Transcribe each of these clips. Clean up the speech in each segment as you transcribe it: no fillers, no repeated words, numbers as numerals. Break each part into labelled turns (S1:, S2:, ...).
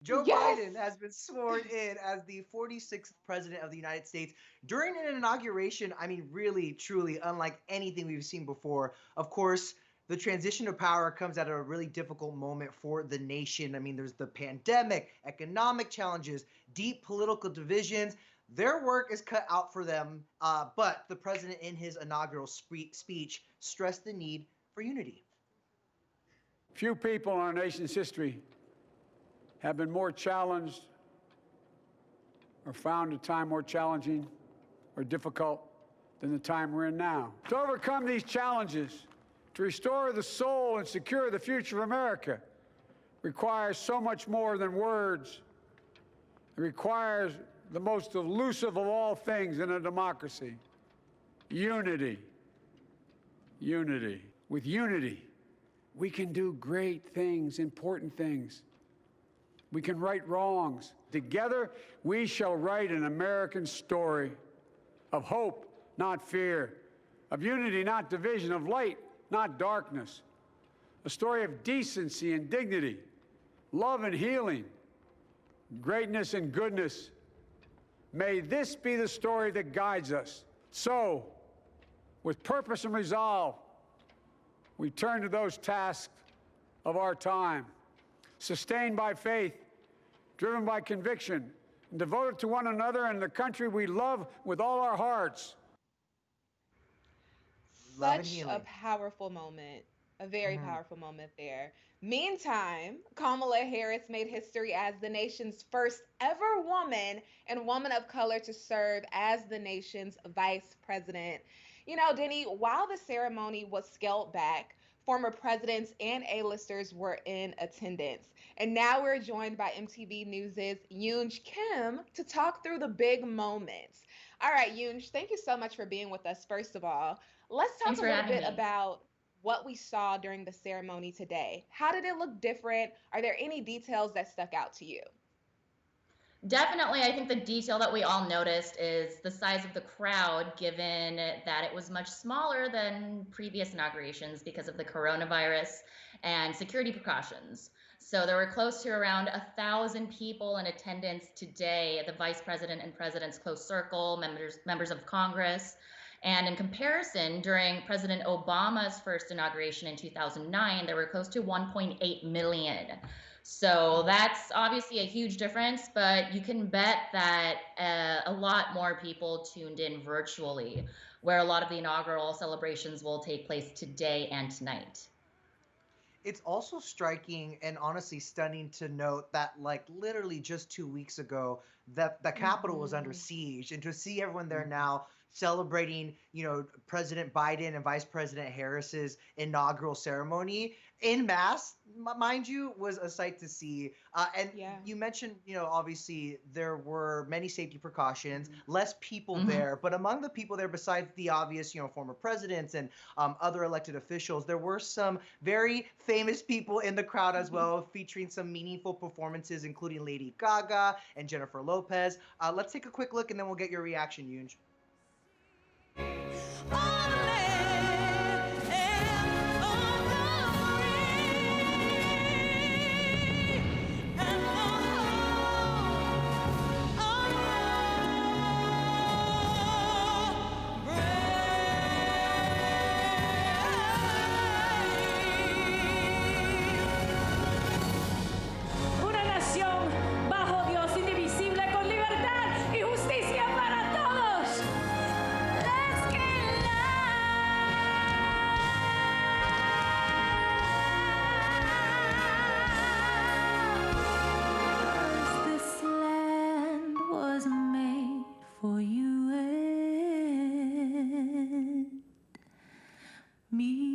S1: Joe
S2: Yes.
S1: Biden has been sworn in as the 46th president of the United States during an inauguration. I mean, really, truly unlike anything we've seen before. Of course, the transition of power comes at a really difficult moment for the nation. I mean, there's the pandemic, economic challenges, deep political divisions. Their work is cut out for them. But the president, in his inaugural speech, stressed the need for unity.
S3: Few people in our nation's history have been more challenged or found a time more challenging or difficult than the time we're in now. To overcome these challenges, to restore the soul and secure the future of America requires so much more than words. It requires the most elusive of all things in a democracy: unity. Unity. With unity, we can do great things, important things. We can right wrongs. Together, we shall write an American story of hope, not fear, of unity, not division, of light, not darkness, a story of decency and dignity, love and healing, greatness and goodness. May this be the story that guides us. So, with purpose and resolve, we turn to those tasks of our time, sustained by faith, driven by conviction, and devoted to one another and the country we love with all our hearts.
S1: Love and
S2: Such a
S1: healing.
S2: powerful moment. A very
S1: Mhm.
S2: powerful moment there. Meantime, Kamala Harris made history as the nation's first ever woman and woman of color to serve as the nation's vice president. Denny, while the ceremony was scaled back, former presidents and A-listers were in attendance. And now we're joined by MTV News' Yoonj Kim to talk through the big moments. All right, Yoonj, thank you so much for being with us, first of all. Let's talk
S4: Thanks
S2: a
S4: for
S2: little
S4: having
S2: bit
S4: me.
S2: about what we saw during the ceremony today. How did it look different? Are there any details that stuck out to you?
S4: Definitely, I think the detail that we all noticed is the size of the crowd, given that it was much smaller than previous inaugurations because of the coronavirus and security precautions. So there were close to around 1,000 people in attendance today at the vice president and president's close circle, members of Congress. And in comparison, during President Obama's first inauguration in 2009, there were close to 1.8 million. So that's obviously a huge difference, but you can bet that a lot more people tuned in virtually, where a lot of the inaugural celebrations will take place today and tonight.
S1: It's also striking and honestly stunning to note that, like, literally just 2 weeks ago, that the Capitol was under
S2: Hmm.
S1: siege, and to see everyone there now celebrating, President Biden and Vice President Harris's inaugural ceremony in mass, mind you, was a sight to see. And
S2: Yeah.
S1: you mentioned, obviously there were many safety precautions,
S4: Mhm.
S1: less people
S4: Mhm.
S1: there, but among the people there, besides the obvious, former presidents and other elected officials, there were some very famous people in the crowd as well, featuring some meaningful performances, including Lady Gaga and Jennifer Lopez. Let's take a quick look and then we'll get your reaction, Yunj.
S5: Una nación bajo Dios indivisible con libertad y justicia para todos. Let's get loud. This land was made for you and me.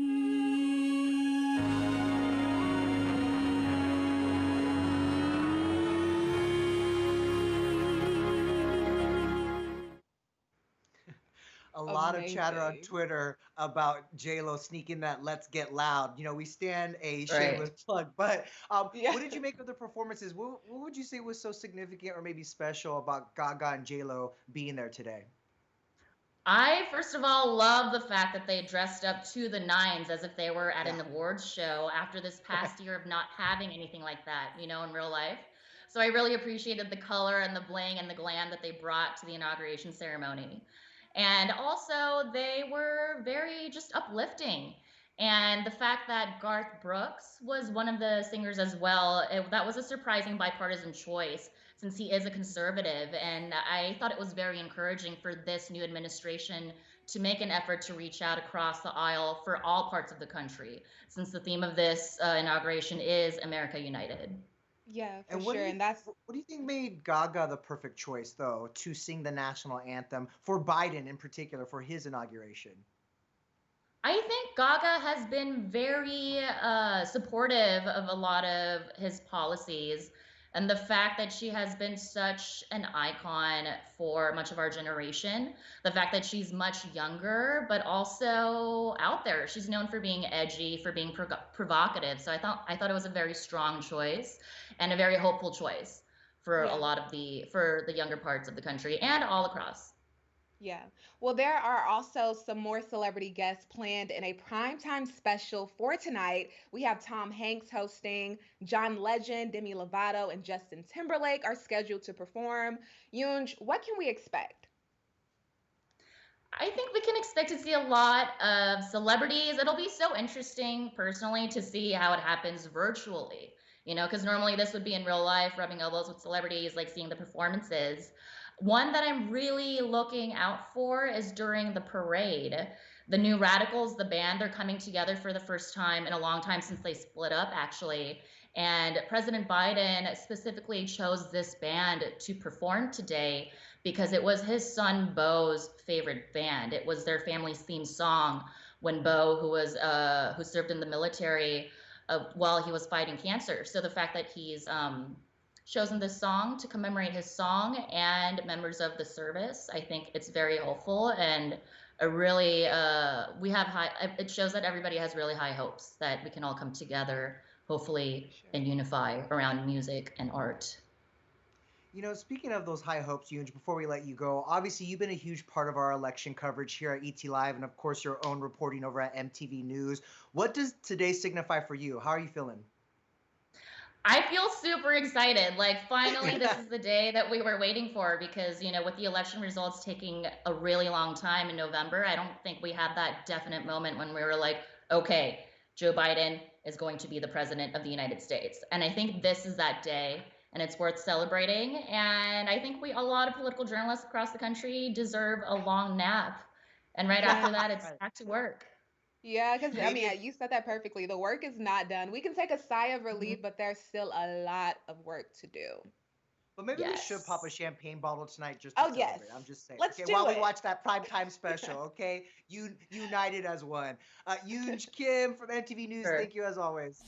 S1: A lot of chatter on
S2: Amazing.
S1: Twitter about Lo sneaking that "Let's Get Loud." We stand a
S4: Right.
S1: shameless plug, but
S2: Yeah.
S1: what did you make of the performances? What would you say was so significant or maybe special about Gaga and Lo being there today?
S4: I, first of all, love the fact that they dressed up to the nines as if they were at
S1: Yeah.
S4: an awards show after this past year of not having anything like that, in real life. So I really appreciated the color and the bling and the glam that they brought to the inauguration ceremony. And also, they were very just uplifting. And the fact that Garth Brooks was one of the singers as well, that was a surprising bipartisan choice since he is a conservative. And I thought it was very encouraging for this new administration to make an effort to reach out across the aisle for all parts of the country, since the theme of this inauguration is America United.
S2: Yeah, for
S1: And what do
S2: sure.
S1: you
S2: And that's
S1: what do you think made Gaga the perfect choice though to sing the national anthem for Biden in particular for his inauguration?
S4: I think Gaga has been very supportive of a lot of his policies. And the fact that she has been such an icon for much of our generation, the fact that she's much younger, but also out there. She's known for being edgy, for being provocative. So I thought it was a very strong choice and a very hopeful choice for a
S2: yeah.
S4: lot of for the younger parts of the country and all across.
S2: Yeah. Well, there are also some more celebrity guests planned in a primetime special for tonight. We have Tom Hanks hosting, John Legend, Demi Lovato, and Justin Timberlake are scheduled to perform. Yunj, what can we expect?
S4: I think we can expect to see a lot of celebrities. It'll be so interesting personally to see how it happens virtually, because normally this would be in real life, rubbing elbows with celebrities, like seeing the performances. One that I'm really looking out for is during the parade. The New Radicals, the band, they're coming together for the first time in a long time since they split up, actually. And President Biden specifically chose this band to perform today because it was his son Bo's favorite band. It was their family's theme song when Bo, who served in the military while he was fighting cancer. So the fact that he's chosen this song to commemorate his song and members of the service, I think it's very hopeful and a really we have high. It shows that everybody has really high hopes that we can all come together, hopefully,
S2: Sure.
S4: and unify around music and art.
S1: Speaking of those high hopes, Yunj, before we let you go, obviously you've been a huge part of our election coverage here at ET Live, and of course your own reporting over at MTV News. What does today signify for you? How are you feeling?
S4: I feel super excited. Like, finally, this is the day that we were waiting for because, with the election results taking a really long time in November, I don't think we had that definite moment when we were like, okay, Joe Biden is going to be the president of the United States. And I think this is that day and it's worth celebrating. And I think a lot of political journalists across the country deserve a long nap. And right
S2: Yeah.
S4: after that, it's back to work.
S2: Yeah, because I
S1: Maybe
S2: mean, you said that perfectly. The work is not done. We can take a sigh of relief, but there's still a lot of work to do.
S1: But maybe we should pop a
S4: Yes.
S1: champagne bottle tonight just to
S2: Oh, yes.
S1: celebrate. I'm just saying.
S2: Let's
S1: Okay,
S2: do
S1: while we
S2: it.
S1: watch that primetime special, okay? United as one. Yunj Kim from MTV News,
S4: Sure.
S1: thank you as always.